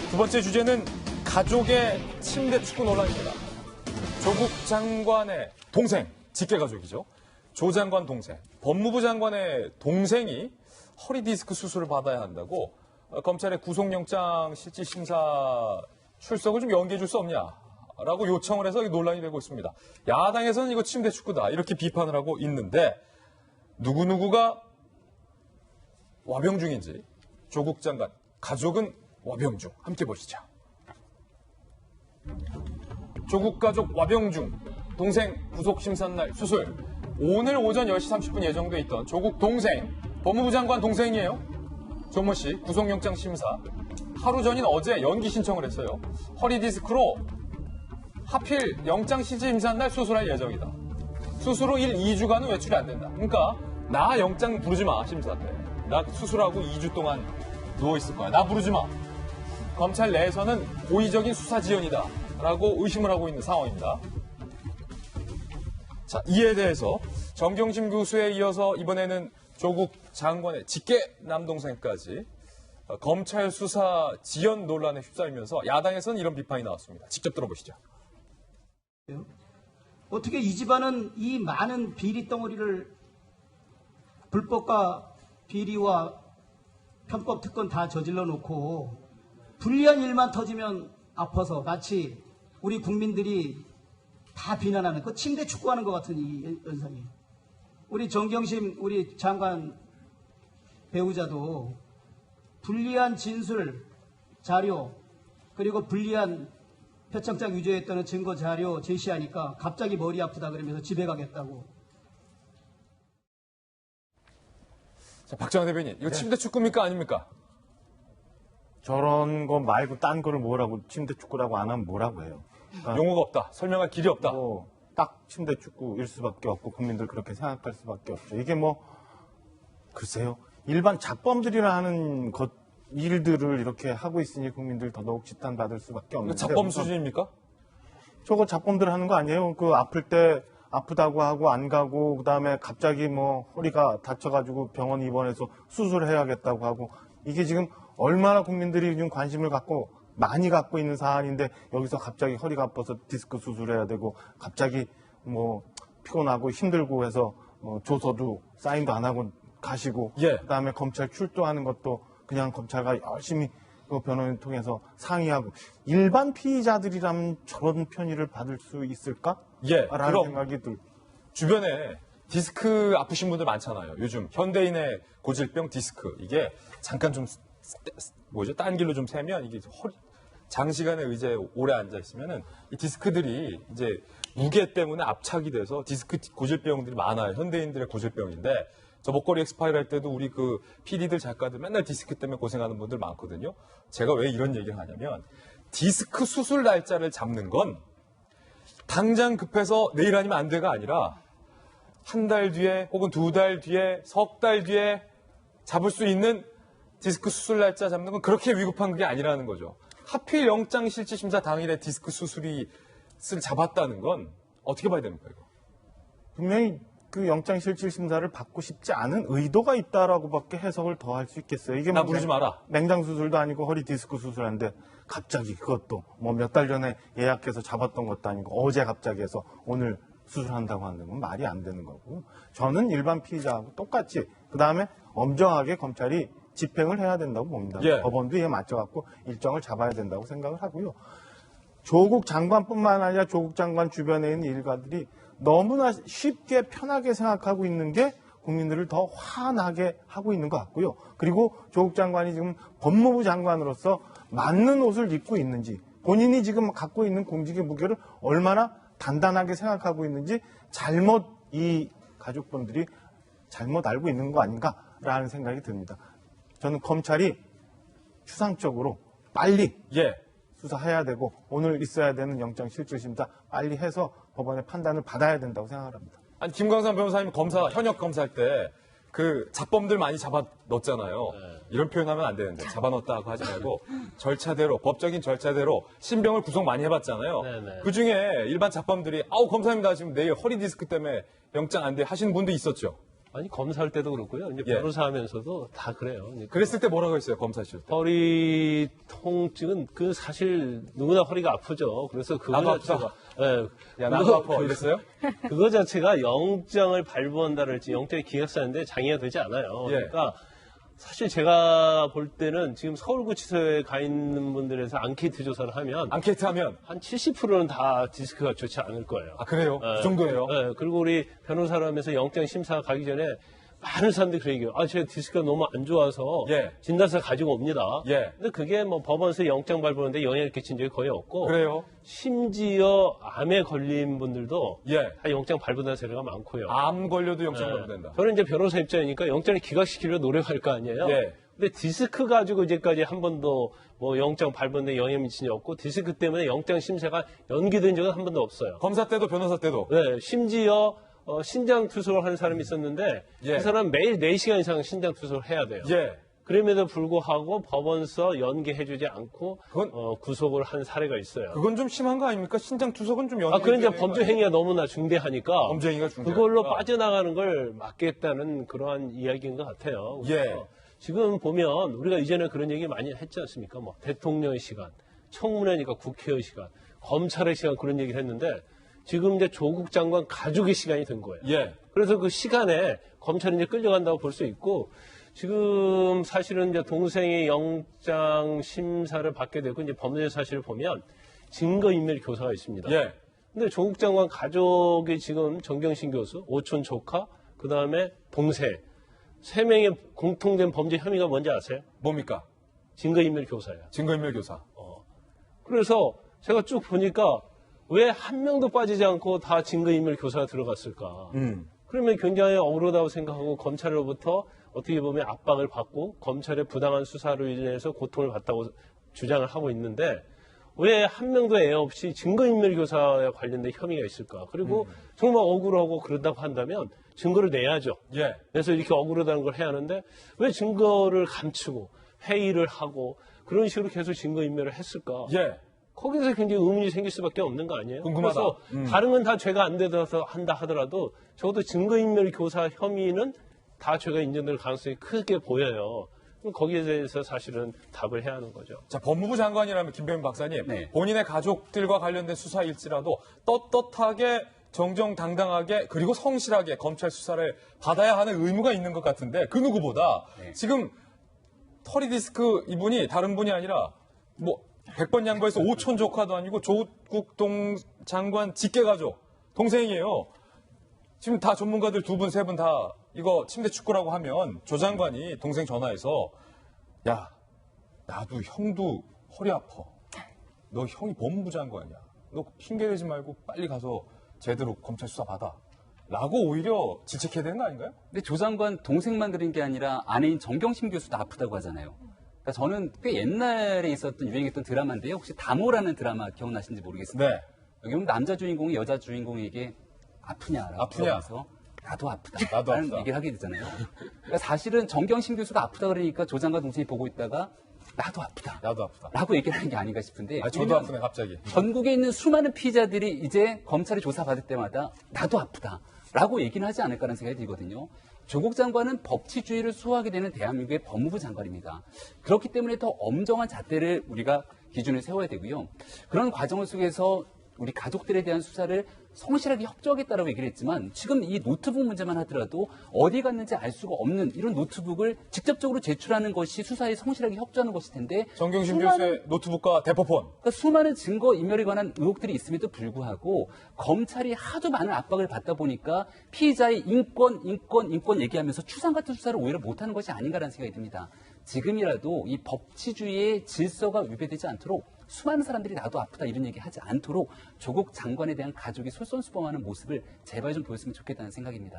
두 번째 주제는 가족의 침대 축구 논란입니다. 조국 장관의 동생, 직계가족이죠. 조 장관 동생, 법무부 장관의 동생이 허리 디스크 수술을 받아야 한다고 검찰의 구속영장 실질심사 출석을 좀 연기해 줄 수 없냐라고 요청을 해서 논란이 되고 있습니다. 야당에서는 이거 침대 축구다 이렇게 비판을 하고 있는데 누구누구가 와병중인지 조국 장관 가족은 와병중 함께 보시죠. 조국 가족 와병중 동생 구속심사날 수술 오늘 오전 10시 30분 예정돼 있던 조국 동생 법무부 장관 동생이에요. 조모 씨 구속영장 심사 하루 전인 어제 연기 신청을 했어요. 허리 디스크로 하필 영장 실질심사날 수술할 예정이다. 수술 후 2주간은 외출이 안 된다. 그러니까 나 영장 부르지 마 심사 때. 나 수술하고 2주 동안 누워 있을 거야. 나 부르지 마. 검찰 내에서는 고의적인 수사 지연이다 라고 의심을 하고 있는 상황입니다. 자, 이에 대해서 정경심 교수에 이어서 이번에는 조국 장관의 직계 남동생까지 검찰 수사 지연 논란에 휩싸이면서 야당에서는 이런 비판이 나왔습니다. 직접 들어보시죠. 어떻게 이 집안은 이 많은 비리 덩어리를 불법과 비리와 편법 특권 다 저질러 놓고 불리한 일만 터지면 아파서 마치 우리 국민들이 다 비난하는 그 침대 축구하는 것 같은 이 현상이에요. 우리 정경심 우리 장관 배우자도 불리한 진술 자료 그리고 불리한 표창장 위조했다는 증거 자료 제시하니까 갑자기 머리 아프다 그러면서 집에 가겠다고. 자, 박정환 대변인, 이거 침대 축구입니까 아닙니까? 저런 거 말고 딴 거를 뭐라고 침대 축구라고 안 하면 뭐라고 해요. 그러니까 용어가 없다. 설명할 길이 없다. 딱 침대 축구일 수밖에 없고 국민들 그렇게 생각할 수밖에 없죠. 이게 뭐 글쎄요. 일반 잡범들이라는 일들을 이렇게 하고 있으니 국민들 더더욱 지탄받을 수밖에 없는데. 잡범 수준입니까? 저거 잡범들 하는 거 아니에요? 그 아플 때 아프다고 하고 안 가고 그다음에 갑자기 뭐 허리가 다쳐가지고 병원 입원해서 수술해야겠다고 하고 이게 지금 얼마나 국민들이 지금 관심을 갖고 많이 갖고 있는 사안인데 여기서 갑자기 허리가 아파서 디스크 수술해야 되고 갑자기 뭐 피곤하고 힘들고 해서 조서도 사인도 안 하고 가시고 그다음에 검찰 출두하는 것도 그냥 검찰가 열심히 그 변호인 통해서 상의하고 일반 피의자들이라면 저런 편의를 받을 수 있을까? 라는 생각이 주변에 디스크 아프신 분들 많잖아요. 요즘 현대인의 고질병 디스크 이게 잠깐 좀 딴 길로 좀 세면 이게 장시간의 의자에 오래 앉아 있으면은 이 디스크들이 이제 무게 때문에 압착이 돼서 디스크 고질병들이 많아요. 현대인들의 고질병인데 저 목걸이 엑스파일 할 때도 우리 그 PD들 작가들 맨날 디스크 때문에 고생하는 분들 많거든요. 제가 왜 이런 얘기를 하냐면 디스크 수술 날짜를 잡는 건 당장 급해서 내일 아니면 안 돼가 아니라 한 달 뒤에 혹은 2달 뒤에 석 달 뒤에 잡을 수 있는 디스크 수술 날짜 잡는 건 그렇게 위급한 게 아니라는 거죠. 하필 영장 실질심사 당일에 디스크 수술을 잡았다는 건 어떻게 봐야 됩니까, 이거? 분명히 그 영장 실질 심사를 받고 싶지 않은 의도가 있다라고밖에 해석을 더 할 수 있겠어요. 이게 나 부르지 마라. 맹장 수술도 아니고 허리 디스크 수술하는데 갑자기 그것도 뭐 몇 달 전에 예약해서 잡았던 것도 아니고 어제 갑자기 해서 오늘 수술한다고 하는 건 말이 안 되는 거고 저는 일반 피의자하고 똑같이 그다음에 엄정하게 검찰이 집행을 해야 된다고 봅니다. 법원도 이에 맞춰갖고 일정을 잡아야 된다고 생각을 하고요. 조국 장관뿐만 아니라 조국 장관 주변에 있는 일가들이 너무나 쉽게 편하게 생각하고 있는 게 국민들을 더 화나게 하고 있는 것 같고요. 그리고 조국 장관이 지금 법무부 장관으로서 맞는 옷을 입고 있는지 본인이 지금 갖고 있는 공직의 무게를 얼마나 단단하게 생각하고 있는지 이 가족분들이 잘못 알고 있는 거 아닌가라는 생각이 듭니다. 저는 검찰이 추상적으로 빨리 수사해야 되고 오늘 있어야 되는 영장 실질심사 빨리 해서 법원의 판단을 받아야 된다고 생각합니다. 아니 김광삼 변호사님 현역 검사할 때 그 잡범들 많이 잡아 넣었잖아요. 이런 표현하면 안 되는데 잡아 넣었다고 하지 말고 절차대로 법적인 절차대로 신병을 구속 많이 해봤잖아요. 그 중에 일반 잡범들이 검사님 나 지금 내일 허리 디스크 때문에 영장 안 돼 하시는 분도 있었죠. 아니 검사할 때도 그렇고요. 이제 예. 변호사 하면서도 다 그래요. 이제 그랬을 때 뭐라고 했어요, 검사실 때? 허리 통증은 그 사실 누구나 허리가 아프죠. 그래서 그거 나도 자체가 예, 야, 나도 아파. 이랬어요? 그거 자체가 영장을 발부한다랄지 영장이 기각사인데 장애가 되지 않아요. 예. 그러니까 사실 제가 볼 때는 지금 서울구치소에 가 있는 분들에서 앙케이트 조사를 하면 앙케이트 하면 한 70%는 다 디스크가 좋지 않을 거예요. 아, 그래요? 예. 그 정도예요? 예, 그리고 우리 변호사를 하면서 영장 심사 가기 전에 많은 사람들이 그 얘기해요. 아, 제가 디스크가 너무 안 좋아서 예. 진단서 가지고 옵니다. 예. 근데 그게 뭐 법원에서 영장 발부하는데 영향을 끼친 적이 거의 없고 그래요? 심지어 암에 걸린 분들도 예. 다 영장 발부된 사례가 많고요. 암 걸려도 영장 예. 발부된다. 저는 이제 변호사 입장이니까 영장을 기각시키려고 노력할 거 아니에요. 예. 근데 디스크 가지고 이제까지 한 번도 뭐 영장 발부인데 영향 미친 적 없고 디스크 때문에 영장 심사가 연기된 적은 한 번도 없어요. 검사 때도 변호사 때도. 네, 심지어 신장 투석을 하는 사람이 있었는데 예. 그 사람 매일 4시간 이상 신장 투석을 해야 돼요. 예. 그럼에도 불구하고 법원서 연기해주지 않고 그건- 구속을 한 사례가 있어요. 그건 좀 심한 거 아닙니까? 신장 투석은 좀 연기. 아, 그런 이제 범죄 행위가 너무나 중대하니까 범죄 행위가 중대하니까. 그걸로 빠져나가는 걸 막겠다는 그러한 이야기인 것 같아요. 그래서 예. 지금 보면 우리가 이전에 그런 얘기 많이 했지 않습니까? 뭐 대통령의 시간, 청문회니까 국회의 시간, 검찰의 시간 그런 얘기를 했는데 지금 이제 조국 장관 가족의 시간이 된 거예요. 예. 그래서 그 시간에 검찰이 이제 끌려간다고 볼 수 있고 지금 사실은 이제 동생이 영장 심사를 받게 되고 이제 범죄 사실을 보면 증거인멸 교사가 있습니다. 예. 근데 조국 장관 가족이 지금 정경심 교수, 오촌 조카, 그 다음에 동생, 3명의 공통된 범죄 혐의가 뭔지 아세요? 뭡니까? 증거인멸 교사예요. 증거인멸 교사. 그래서 제가 쭉 보니까 왜 한 명도 빠지지 않고 다 증거인멸 교사가 들어갔을까? 그러면 굉장히 억울하다고 생각하고 검찰로부터 어떻게 보면 압박을 받고 검찰의 부당한 수사로 인해서 고통을 받다고 주장을 하고 있는데 왜 한 명도 애 없이 증거인멸 교사에 관련된 혐의가 있을까? 그리고 정말 억울하고 그런다고 한다면 증거를 내야죠. 예. 그래서 이렇게 억울하다는 걸 해야 하는데 왜 증거를 감추고 회의를 하고 그런 식으로 계속 증거인멸을 했을까? 예. 거기서 굉장히 의문이 생길 수밖에 없는 거 아니에요? 궁금하다. 그래서 다른 건 다 죄가 안 돼서 한다 하더라도 적어도 증거인멸 교사 혐의는 다 죄가 인정될 가능성이 크게 보여요. 그럼 거기에 대해서 사실은 답을 해야 하는 거죠. 자, 법무부 장관이라면 김병민 박사님, 네. 본인의 가족들과 관련된 수사일지라도 떳떳하게 정정당당하게 그리고 성실하게 검찰 수사를 받아야 하는 의무가 있는 것 같은데 그 누구보다 네. 지금 허리디스크 이분이 다른 분이 아니라 뭐 100번 양보해서 오촌 조카도 아니고 조국 장관 직계가족 동생이에요. 지금 다 전문가들 2분, 3분 다 이거 침대 축구라고 하면 조 장관이 동생 전화해서 야, 나도 형도 허리 아파. 너 형이 법무부 장관이야. 너 핑계대지 말고 빨리 가서 제대로 검찰 수사 받아. 라고 오히려 질책해야 되는 거 아닌가요? 근데 조 장관 동생만 그런 게 아니라 아내인 정경심 교수도 아프다고 하잖아요. 그러니까 저는 꽤 옛날에 있었던 유행했던 드라마인데요. 혹시 다모라는 드라마 기억나시는지 모르겠습니다. 네. 여기 보면 남자 주인공이 여자 주인공에게 아프냐라고 아프냐? 물어봐서 나도 아프다. 나도 라는 아프다. 얘기를 하게 되잖아요. 그러니까 사실은 정경심 교수가 아프다 그러니까 조 장관 동생이 보고 있다가 나도 아프다. 나도 아프다. 라고 얘기를 하는 게 아닌가 싶은데. 아, 저도 왜냐면 아프네, 갑자기. 전국에 있는 수많은 피의자들이 이제 검찰이 조사받을 때마다 나도 아프다. 라고 얘기는 하지 않을까라는 생각이 들거든요. 조국 장관은 법치주의를 수호하게 되는 대한민국의 법무부 장관입니다. 그렇기 때문에 더 엄정한 잣대를 우리가 기준을 세워야 되고요. 그런 과정 속에서 우리 가족들에 대한 수사를 성실하게 협조하겠다라고 얘기를 했지만 지금 이 노트북 문제만 하더라도 어디 갔는지 알 수가 없는 이런 노트북을 직접적으로 제출하는 것이 수사에 성실하게 협조하는 것일 텐데 정경심 수많은 교수의 노트북과 대포폰. 그러니까 수많은 증거 인멸에 관한 의혹들이 있음에도 불구하고 검찰이 하도 많은 압박을 받다 보니까 피의자의 인권 얘기하면서 추상 같은 수사를 오히려 못하는 것이 아닌가라는 생각이 듭니다. 지금이라도 이 법치주의의 질서가 위배되지 않도록 수많은 사람들이 나도 아프다 이런 얘기 하지 않도록 조국 장관에 대한 가족이 솔선수범하는 모습을 제발 좀 보였으면 좋겠다는 생각입니다.